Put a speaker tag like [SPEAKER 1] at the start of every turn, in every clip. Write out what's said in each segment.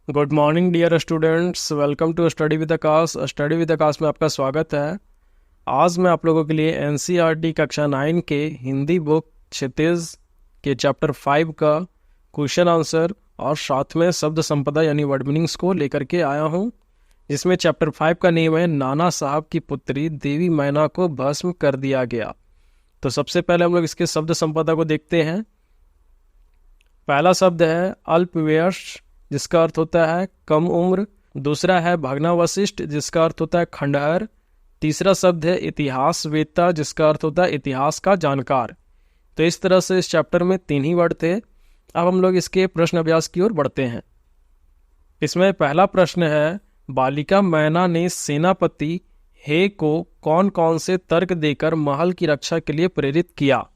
[SPEAKER 1] Good morning dear students, welcome to study with Aakash. Study with Aakash में आपका स्वागत है। आज मैं आप लोगों के लिए एनसीईआरटी कक्षा 9 के हिंदी बुक क्षितिज के चैप्टर 5 का क्वेश्चन आंसर और साथ में शब्द संपदा यानी वर्ड मीनिंग्स को लेकर के आया हूँ। इसमें चैप्टर 5 का नेम है नाना साहब की पुत्री देवी मैना को भस्म कर दिया गया। तो सबसे पहले हम लोग इसके शब्द संपदा को देखते हैं। पहला शब्द है अल्पवयस, जिसका अर्थ होता है कम उम्र। दूसरा है भग्नावशिष्ट, जिसका अर्थ होता है खंडहर। तीसरा शब्द है इतिहासवेत्ता, जिसका अर्थ होता है इतिहास का जानकार। तो इस तरह से इस चैप्टर में 3 ही वर्ड थे। अब हम लोग इसके प्रश्न अभ्यास की ओर बढ़ते हैं। इसमें पहला प्रश्न है, बालिका मैना ने सेनापति हे को कौन कौन से तर्क देकर महल की रक्षा के लिए प्रेरित किया?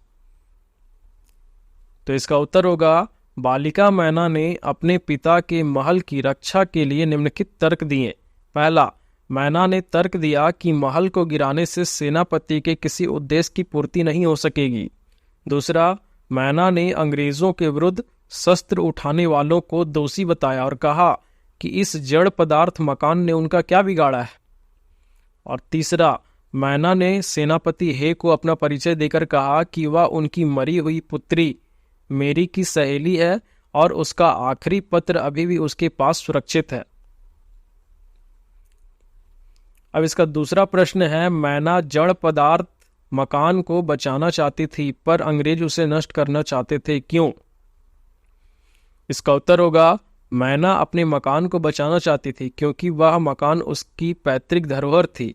[SPEAKER 1] तो इसका उत्तर होगा, बालिका मैना ने अपने पिता के महल की रक्षा के लिए निम्नलिखित तर्क दिए। पहला, मैना ने तर्क दिया कि महल को गिराने से सेनापति के किसी उद्देश्य की पूर्ति नहीं हो सकेगी। दूसरा, मैना ने अंग्रेजों के विरुद्ध शस्त्र उठाने वालों को दोषी बताया और कहा कि इस जड़ पदार्थ मकान ने उनका क्या बिगाड़ा है। और तीसरा, मैना ने सेनापति हे को अपना परिचय देकर कहा कि वह उनकी मरी हुई पुत्री मेरी की सहेली है और उसका आखिरी पत्र अभी भी उसके पास सुरक्षित है। अब इसका दूसरा प्रश्न है, मैना जड़ पदार्थ मकान को बचाना चाहती थी पर अंग्रेज उसे नष्ट करना चाहते थे, क्यों? इसका उत्तर होगा, मैना अपने मकान को बचाना चाहती थी क्योंकि वह मकान उसकी पैतृक धरोहर थी।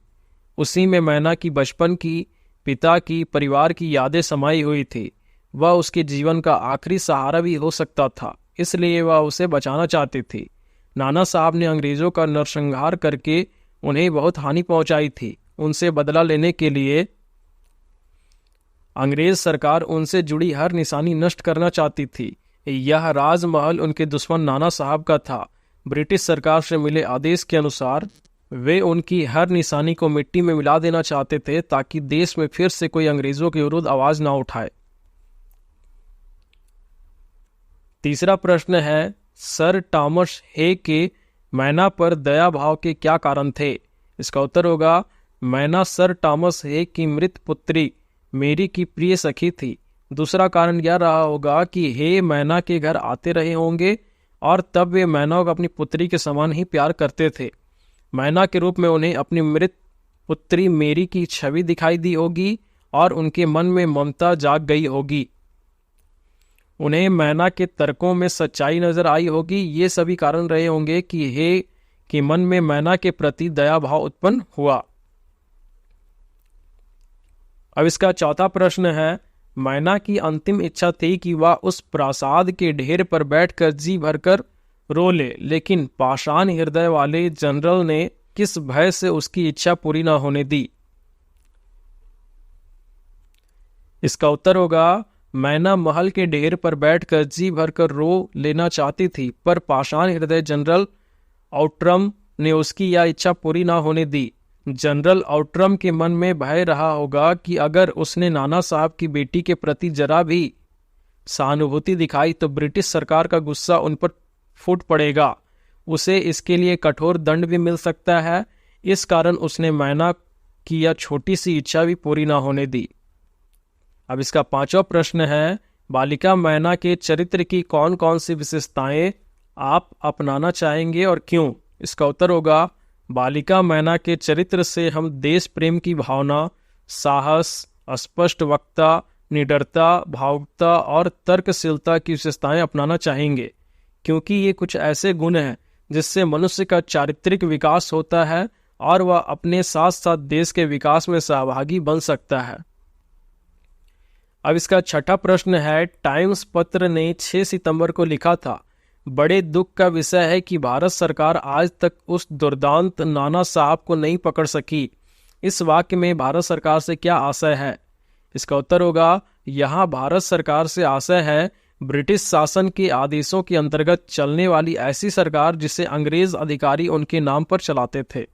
[SPEAKER 1] उसी में मैना की बचपन की, पिता की, परिवार की यादें समाई हुई थी। वह उसके जीवन का आखिरी सहारा भी हो सकता था, इसलिए वह उसे बचाना चाहती थी। नाना साहब ने अंग्रेजों का नरसंहार करके उन्हें बहुत हानि पहुंचाई थी। उनसे बदला लेने के लिए अंग्रेज सरकार उनसे जुड़ी हर निशानी नष्ट करना चाहती थी। यह राजमहल उनके दुश्मन नाना साहब का था। ब्रिटिश सरकार से मिले आदेश के अनुसार वे उनकी हर निशानी को मिट्टी में मिला देना चाहते थे ताकि देश में फिर से कोई अंग्रेजों के विरुद्ध आवाज ना उठाए। तीसरा प्रश्न है, सर टॉमस हे के मैना पर दया भाव के क्या कारण थे? इसका उत्तर होगा, मैना सर टॉमस हे की मृत पुत्री मेरी की प्रिय सखी थी। दूसरा कारण यह रहा होगा कि हे मैना के घर आते रहे होंगे और तब वे मैना को अपनी पुत्री के समान ही प्यार करते थे। मैना के रूप में उन्हें अपनी मृत पुत्री मेरी की छवि दिखाई दी होगी और उनके मन में ममता जाग गई होगी। उन्हें मैना के तर्कों में सच्चाई नजर आई होगी। ये सभी कारण रहे होंगे कि हे के मन में मैना के प्रति दया भाव उत्पन्न हुआ। अब इसका चौथा प्रश्न है, मैना की अंतिम इच्छा थी कि वह उस प्रासाद के ढेर पर बैठकर जी भरकर रो ले, लेकिन पाषाण हृदय वाले जनरल ने किस भय से उसकी इच्छा पूरी न होने दी? इसका उत्तर होगा, मैना महल के ढेर पर बैठकर जी भरकर रो लेना चाहती थी पर पाषाण हृदय जनरल आउट्रम ने उसकी यह इच्छा पूरी ना होने दी। जनरल आउट्रम के मन में भय रहा होगा कि अगर उसने नाना साहब की बेटी के प्रति जरा भी सहानुभूति दिखाई तो ब्रिटिश सरकार का गुस्सा उन पर फूट पड़ेगा। उसे इसके लिए कठोर दंड भी मिल सकता है। इस कारण उसने मैना की यह छोटी सी इच्छा भी पूरी ना होने दी। अब इसका पांचवा प्रश्न है, बालिका मैना के चरित्र की कौन कौन सी विशेषताएं आप अपनाना चाहेंगे और क्यों? इसका उत्तर होगा, बालिका मैना के चरित्र से हम देश प्रेम की भावना, साहस, स्पष्ट वक्ता, निडरता, भावुकता और तर्कशीलता की विशेषताएं अपनाना चाहेंगे, क्योंकि ये कुछ ऐसे गुण हैं जिससे मनुष्य का चारित्रिक विकास होता है और वह अपने साथ साथ देश के विकास में सहभागी बन सकता है। अब इसका छठा प्रश्न है, टाइम्स पत्र ने 6 सितंबर को लिखा था, बड़े दुख का विषय है कि भारत सरकार आज तक उस दुर्दांत नाना साहब को नहीं पकड़ सकी। इस वाक्य में भारत सरकार से क्या आशय है? इसका उत्तर होगा, यहाँ भारत सरकार से आशय है ब्रिटिश शासन के आदेशों के अंतर्गत चलने वाली ऐसी सरकार जिसे अंग्रेज अधिकारी उनके नाम पर चलाते थे।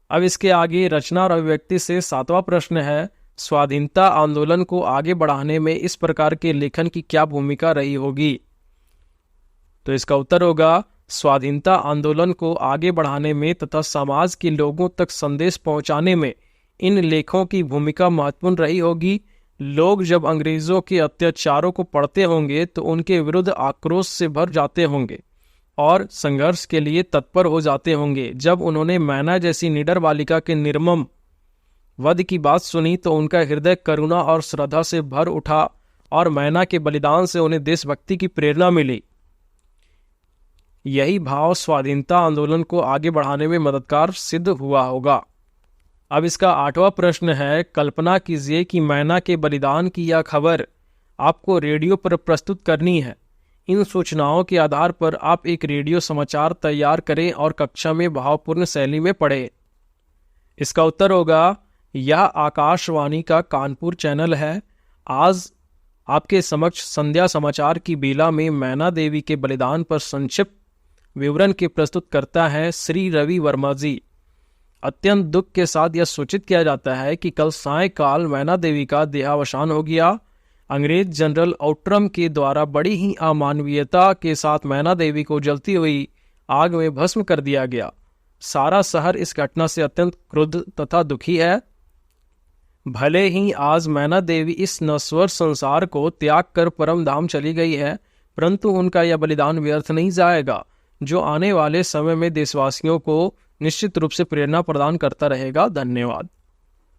[SPEAKER 1] अब इसके आगे रचना और अभिव्यक्ति से 7वां प्रश्न है, स्वाधीनता आंदोलन को आगे बढ़ाने में इस प्रकार के लेखन की क्या भूमिका रही होगी? तो इसका उत्तर होगा, स्वाधीनता आंदोलन को आगे बढ़ाने में तथा समाज के लोगों तक संदेश पहुंचाने में इन लेखों की भूमिका महत्वपूर्ण रही होगी। लोग जब अंग्रेजों के अत्याचारों को पढ़ते होंगे तो उनके विरुद्ध आक्रोश से भर जाते होंगे और संघर्ष के लिए तत्पर हो जाते होंगे। जब उन्होंने मैना जैसी निडर बालिका के निर्मम वध की बात सुनी तो उनका हृदय करुणा और श्रद्धा से भर उठा और मैना के बलिदान से उन्हें देशभक्ति की प्रेरणा मिली। यही भाव स्वाधीनता आंदोलन को आगे बढ़ाने में मददगार सिद्ध हुआ होगा। अब इसका 8वां प्रश्न है, कल्पना कीजिए कि मैना के बलिदान की यह खबर आपको रेडियो पर प्रस्तुत करनी है। इन सूचनाओं के आधार पर आप एक रेडियो समाचार तैयार करें और कक्षा में भावपूर्ण शैली में पढ़ें। इसका उत्तर होगा, यह आकाशवाणी का कानपुर चैनल है। आज आपके समक्ष संध्या समाचार की बेला में मैना देवी के बलिदान पर संक्षिप्त विवरण के प्रस्तुत करता है श्री रवि वर्मा जी। अत्यंत दुख के साथ यह सूचित किया जाता है कि कल सायंकाल मैना देवी का देहावसान हो गया। अंग्रेज जनरल आउट्रम के द्वारा बड़ी ही अमानवीयता के साथ मैना देवी को जलती हुई आग में भस्म कर दिया गया। सारा शहर इस घटना से अत्यंत क्रुद्ध तथा दुखी है। भले ही आज मैना देवी इस नश्वर संसार को त्याग कर परम धाम चली गई है, परंतु उनका यह बलिदान व्यर्थ नहीं जाएगा, जो आने वाले समय में देशवासियों को निश्चित रूप से प्रेरणा प्रदान करता रहेगा। धन्यवाद।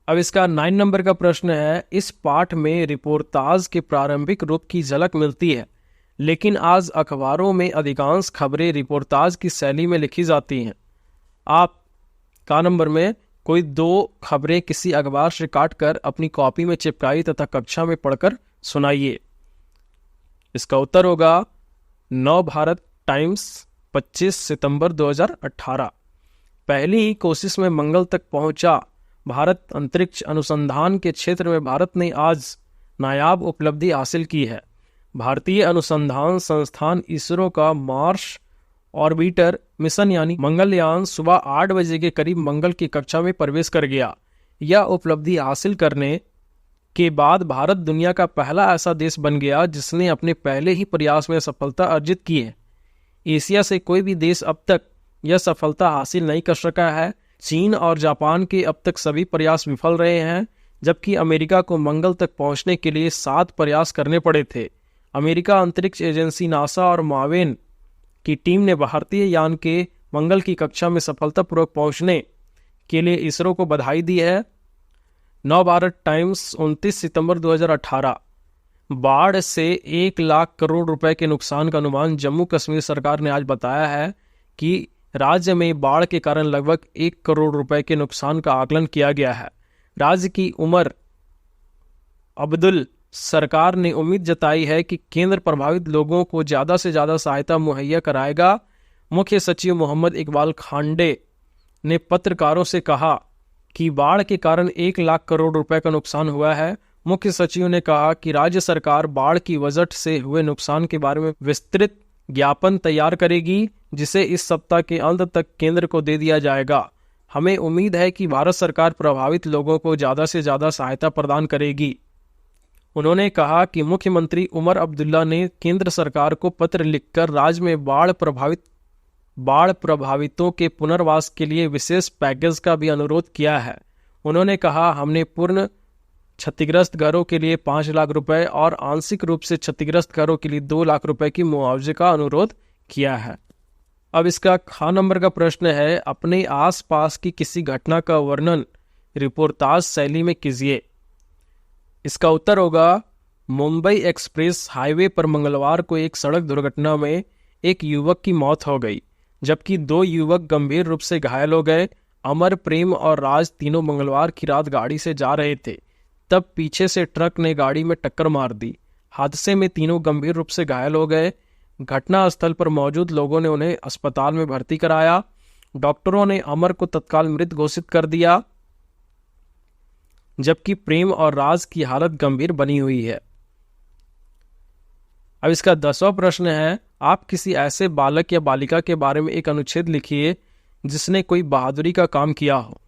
[SPEAKER 1] अब इसका 9 नंबर का प्रश्न है, इस पाठ में रिपोर्टाज के प्रारंभिक रूप की झलक मिलती है, लेकिन आज अखबारों में अधिकांश खबरें रिपोर्टाज की शैली में लिखी जाती हैं। आप का नंबर में कोई 2 खबरें किसी अखबार से काटकर अपनी कॉपी में चिपकाई तथा कक्षा में पढ़कर सुनाइए। इसका उत्तर होगा नव भारत टाइम्स 25 सितंबर 2018। पहली ही कोशिश में मंगल तक पहुंचा भारत अंतरिक्ष अनुसंधान के क्षेत्र में भारत ने आज नायाब उपलब्धि हासिल की है। भारतीय अनुसंधान संस्थान इसरो का मार्स ऑर्बिटर मिशन यानी मंगलयान सुबह 8 बजे के करीब मंगल की कक्षा में प्रवेश कर गया। यह उपलब्धि हासिल करने के बाद भारत दुनिया का पहला ऐसा देश बन गया जिसने अपने पहले ही प्रयास में सफलता अर्जित की है। एशिया से कोई भी देश अब तक यह सफलता हासिल नहीं कर सका है। चीन और जापान के अब तक सभी प्रयास विफल रहे हैं, जबकि अमेरिका को मंगल तक पहुंचने के लिए 7 प्रयास करने पड़े थे। अमेरिका अंतरिक्ष एजेंसी नासा और मावेन की टीम ने भारतीय यान के मंगल की कक्षा में सफलतापूर्वक पहुंचने के लिए इसरो को बधाई दी है। नव भारत टाइम्स 29 सितंबर 2018। बाढ़ से 1 लाख करोड़ रुपए के नुकसान का अनुमान जम्मू कश्मीर सरकार ने आज बताया है कि राज्य में बाढ़ के कारण लगभग 1 करोड़ रुपए के नुकसान का आकलन किया गया है। राज्य की उमर अब्दुल सरकार ने उम्मीद जताई है कि केंद्र प्रभावित लोगों को ज़्यादा से ज़्यादा सहायता मुहैया कराएगा। मुख्य सचिव मोहम्मद इकबाल खांडे ने पत्रकारों से कहा कि बाढ़ के कारण 1 लाख करोड़ रुपए का नुकसान हुआ है। मुख्य सचिव ने कहा कि राज्य सरकार बाढ़ की वजह से हुए नुकसान के बारे में विस्तृत ज्ञापन तैयार करेगी, जिसे इस सप्ताह के अंत तक केंद्र को दे दिया जाएगा। हमें उम्मीद है कि भारत सरकार प्रभावित लोगों को ज़्यादा से ज़्यादा सहायता प्रदान करेगी। उन्होंने कहा कि मुख्यमंत्री उमर अब्दुल्ला ने केंद्र सरकार को पत्र लिखकर राज्य में बाढ़ प्रभावितों के पुनर्वास के लिए विशेष पैकेज का भी अनुरोध किया है। उन्होंने कहा, हमने पूर्ण क्षतिग्रस्त घरों के लिए 5 लाख रुपए और आंशिक रूप से क्षतिग्रस्त घरों के लिए 2 लाख रुपए की मुआवजे का अनुरोध किया है। अब इसका ख नंबर का प्रश्न है, अपने आसपास की किसी घटना का वर्णन रिपोर्टाज शैली में कीजिए। इसका उत्तर होगा, मुंबई एक्सप्रेस हाईवे पर मंगलवार को एक सड़क दुर्घटना में एक युवक की मौत हो गई, जबकि 2 युवक गंभीर रूप से घायल हो गए। अमर, प्रेम और राज तीनों मंगलवार की रात गाड़ी से जा रहे थे, तब पीछे से ट्रक ने गाड़ी में टक्कर मार दी। हादसे में तीनों गंभीर रूप से घायल हो गए। घटना स्थल पर मौजूद लोगों ने उन्हें अस्पताल में भर्ती कराया। डॉक्टरों ने अमर को तत्काल मृत घोषित कर दिया, जबकि प्रेम और राज की हालत गंभीर बनी हुई है। अब इसका 10वां प्रश्न है, आप किसी ऐसे बालक या बालिका के बारे में एक अनुच्छेद लिखिए जिसने कोई बहादुरी का काम किया हो।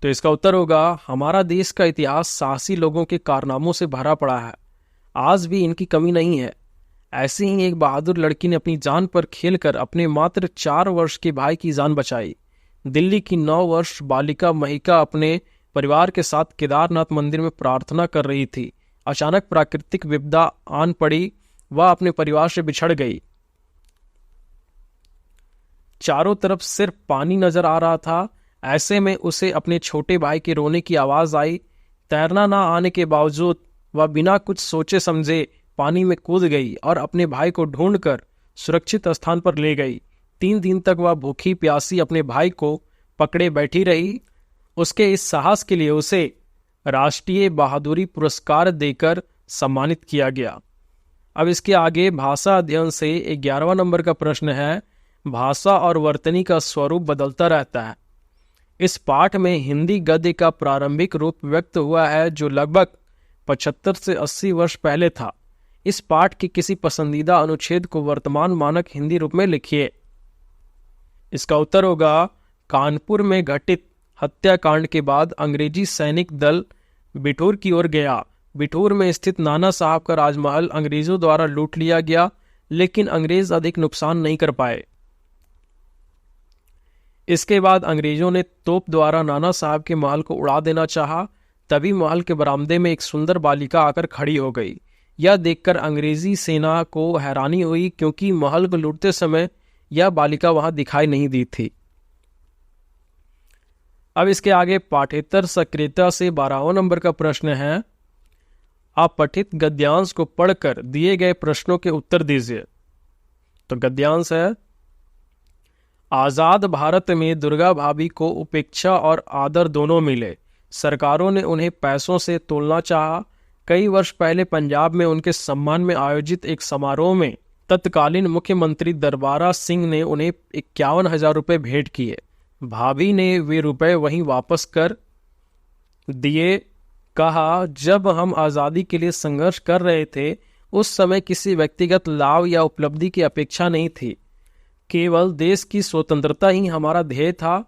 [SPEAKER 1] तो इसका उत्तर होगा, हमारा देश का इतिहास साहसी लोगों के कारनामों से भरा पड़ा है। आज भी इनकी कमी नहीं है। ऐसी ही एक बहादुर लड़की ने अपनी जान पर खेलकर अपने मात्र 4 वर्ष के भाई की जान बचाई। दिल्ली की 9 वर्ष बालिका महिका अपने परिवार के साथ केदारनाथ मंदिर में प्रार्थना कर रही थी। अचानक प्राकृतिक विपदा आन पड़ी, वह अपने परिवार से बिछड़ गई। चारों तरफ सिर्फ पानी नजर आ रहा था। ऐसे में उसे अपने छोटे भाई के रोने की आवाज आई। तैरना ना आने के बावजूद वह बिना कुछ सोचे समझे पानी में कूद गई और अपने भाई को ढूंढकर सुरक्षित स्थान पर ले गई। 3 दिन तक वह भूखी प्यासी अपने भाई को पकड़े बैठी रही। उसके इस साहस के लिए उसे राष्ट्रीय बहादुरी पुरस्कार देकर सम्मानित किया गया। अब इसके आगे भाषा अध्ययन से 11वां नंबर का प्रश्न है, भाषा और वर्तनी का स्वरूप बदलता रहता है। इस पाठ में हिंदी गद्य का प्रारंभिक रूप व्यक्त हुआ है जो लगभग 75 से 80 वर्ष पहले था। इस पाठ के किसी पसंदीदा अनुच्छेद को वर्तमान मानक हिंदी रूप में लिखिए। इसका उत्तर होगा, कानपुर में घटित हत्याकांड के बाद अंग्रेजी सैनिक दल बिठूर की ओर गया। बिठूर में स्थित नाना साहब का राजमहल अंग्रेजों द्वारा लूट लिया गया, लेकिन अंग्रेज अधिक नुकसान नहीं कर पाए। इसके बाद अंग्रेजों ने तोप द्वारा नाना साहब के महल को उड़ा देना चाहा। तभी महल के बरामदे में एक सुंदर बालिका आकर खड़ी हो गई। यह देखकर अंग्रेजी सेना को हैरानी हुई, क्योंकि महल को लूटते समय यह बालिका वहां दिखाई नहीं दी थी। अब इसके आगे पाठेतर सक्रियता से 12वां नंबर का प्रश्न है, आप पठित गद्यांश को पढ़कर दिए गए प्रश्नों के उत्तर दीजिए। तो गद्यांश है, आजाद भारत में दुर्गा भाभी को उपेक्षा और आदर दोनों मिले। सरकारों ने उन्हें पैसों से तोलना चाहा। कई वर्ष पहले पंजाब में उनके सम्मान में आयोजित एक समारोह में तत्कालीन मुख्यमंत्री दरबारा सिंह ने उन्हें 51,000 रुपये भेंट किए। भाभी ने वे रुपए वहीं वापस कर दिए। कहा, जब हम आज़ादी के लिए संघर्ष कर रहे थे उस समय किसी व्यक्तिगत लाभ या उपलब्धि की अपेक्षा नहीं थी, केवल देश की स्वतंत्रता ही हमारा ध्येय था।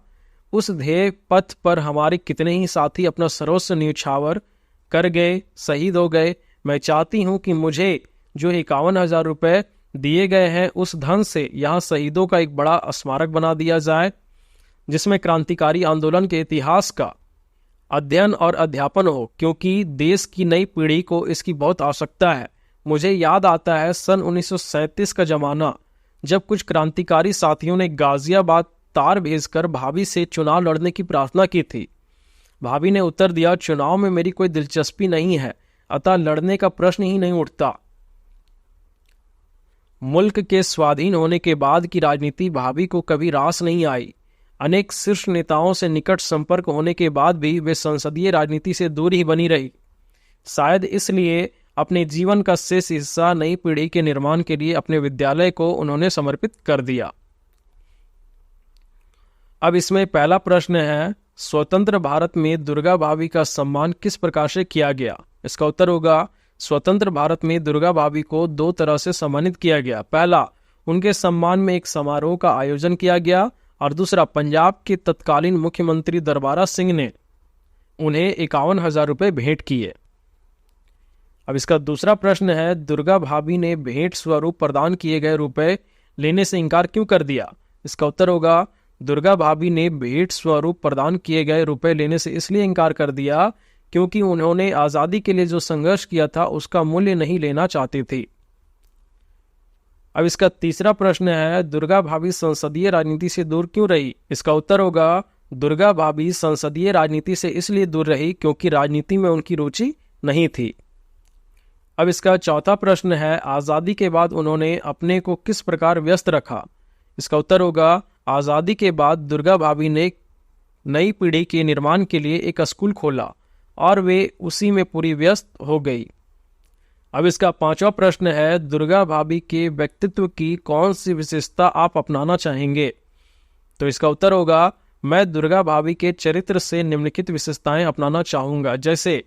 [SPEAKER 1] उस ध्येय पथ पर हमारे कितने ही साथी अपना सर्वस्व न्यौछावर कर गए, शहीद हो गए। मैं चाहती हूं कि मुझे जो 51,000 रुपये दिए गए हैं उस धन से यहाँ शहीदों का एक बड़ा स्मारक बना दिया जाए, जिसमें क्रांतिकारी आंदोलन के इतिहास का अध्ययन और अध्यापन हो, क्योंकि देश की नई पीढ़ी को इसकी बहुत आवश्यकता है। मुझे याद आता है सन 1937 का जमाना, जब कुछ क्रांतिकारी साथियों ने गाजियाबाद तार भेजकर भाभी से चुनाव लड़ने की प्रार्थना की थी। भाभी ने उत्तर दिया, चुनाव में मेरी कोई दिलचस्पी नहीं है, अतः लड़ने का प्रश्न ही नहीं उठता। मुल्क के स्वाधीन होने के बाद की राजनीति भाभी को कभी रास नहीं आई। अनेक शीर्ष नेताओं से निकट संपर्क होने के बाद भी वे संसदीय राजनीति से दूर ही बनी रही। शायद इसलिए अपने जीवन का शेष हिस्सा नई पीढ़ी के निर्माण के लिए अपने विद्यालय को उन्होंने समर्पित कर दिया। अब इसमें पहला प्रश्न है, स्वतंत्र भारत में दुर्गा भाभी का सम्मान किस प्रकार से किया गया? इसका उत्तर होगा, स्वतंत्र भारत में दुर्गा भाभी को 2 तरह से सम्मानित किया गया। पहला, उनके सम्मान में एक समारोह का आयोजन किया गया, और दूसरा, पंजाब के तत्कालीन मुख्यमंत्री दरबारा सिंह ने उन्हें 51,000 रुपये भेंट किए। अब इसका दूसरा प्रश्न है, दुर्गा भाभी ने भेंट स्वरूप प्रदान किए गए रुपए लेने से इनकार क्यों कर दिया? इसका उत्तर होगा, दुर्गा भाभी ने भेंट स्वरूप प्रदान किए गए रुपए लेने से इसलिए इनकार कर दिया क्योंकि उन्होंने आज़ादी के लिए जो संघर्ष किया था उसका मूल्य नहीं लेना चाहती थी। अब इसका तीसरा प्रश्न है, दुर्गा भाभी संसदीय राजनीति से दूर क्यों रही? इसका उत्तर होगा, दुर्गा भाभी संसदीय राजनीति से इसलिए दूर रही क्योंकि राजनीति में उनकी रुचि नहीं थी। अब इसका चौथा प्रश्न है, आज़ादी के बाद उन्होंने अपने को किस प्रकार व्यस्त रखा? इसका उत्तर होगा, आज़ादी के बाद दुर्गा भाभी ने नई पीढ़ी के निर्माण के लिए एक स्कूल खोला और वे उसी में पूरी व्यस्त हो गई। अब इसका पांचवा प्रश्न है, दुर्गा भाभी के व्यक्तित्व की कौन सी विशेषता आप अपनाना चाहेंगे? तो इसका उत्तर होगा, मैं दुर्गा भाभी के चरित्र से निम्नलिखित विशेषताएं अपनाना चाहूंगा, जैसे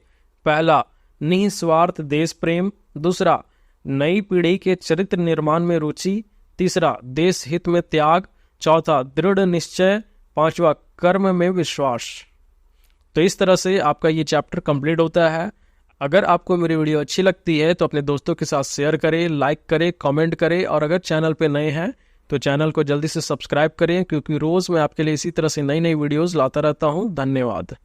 [SPEAKER 1] पहला, निस्वार्थ देश प्रेम, दूसरा, नई पीढ़ी के चरित्र निर्माण में रुचि, तीसरा, देश हित में त्याग, चौथा, दृढ़ निश्चय, पांचवा, कर्म में विश्वास। तो इस तरह से आपका ये चैप्टर कंप्लीट होता है। अगर आपको मेरी वीडियो अच्छी लगती है तो अपने दोस्तों के साथ शेयर करें, लाइक करें, कमेंट करें, और अगर चैनल पे नए हैं तो चैनल को जल्दी से सब्सक्राइब करें, क्योंकि रोज़ मैं आपके लिए इसी तरह से नई नई वीडियोज़ लाता रहता हूँ। धन्यवाद।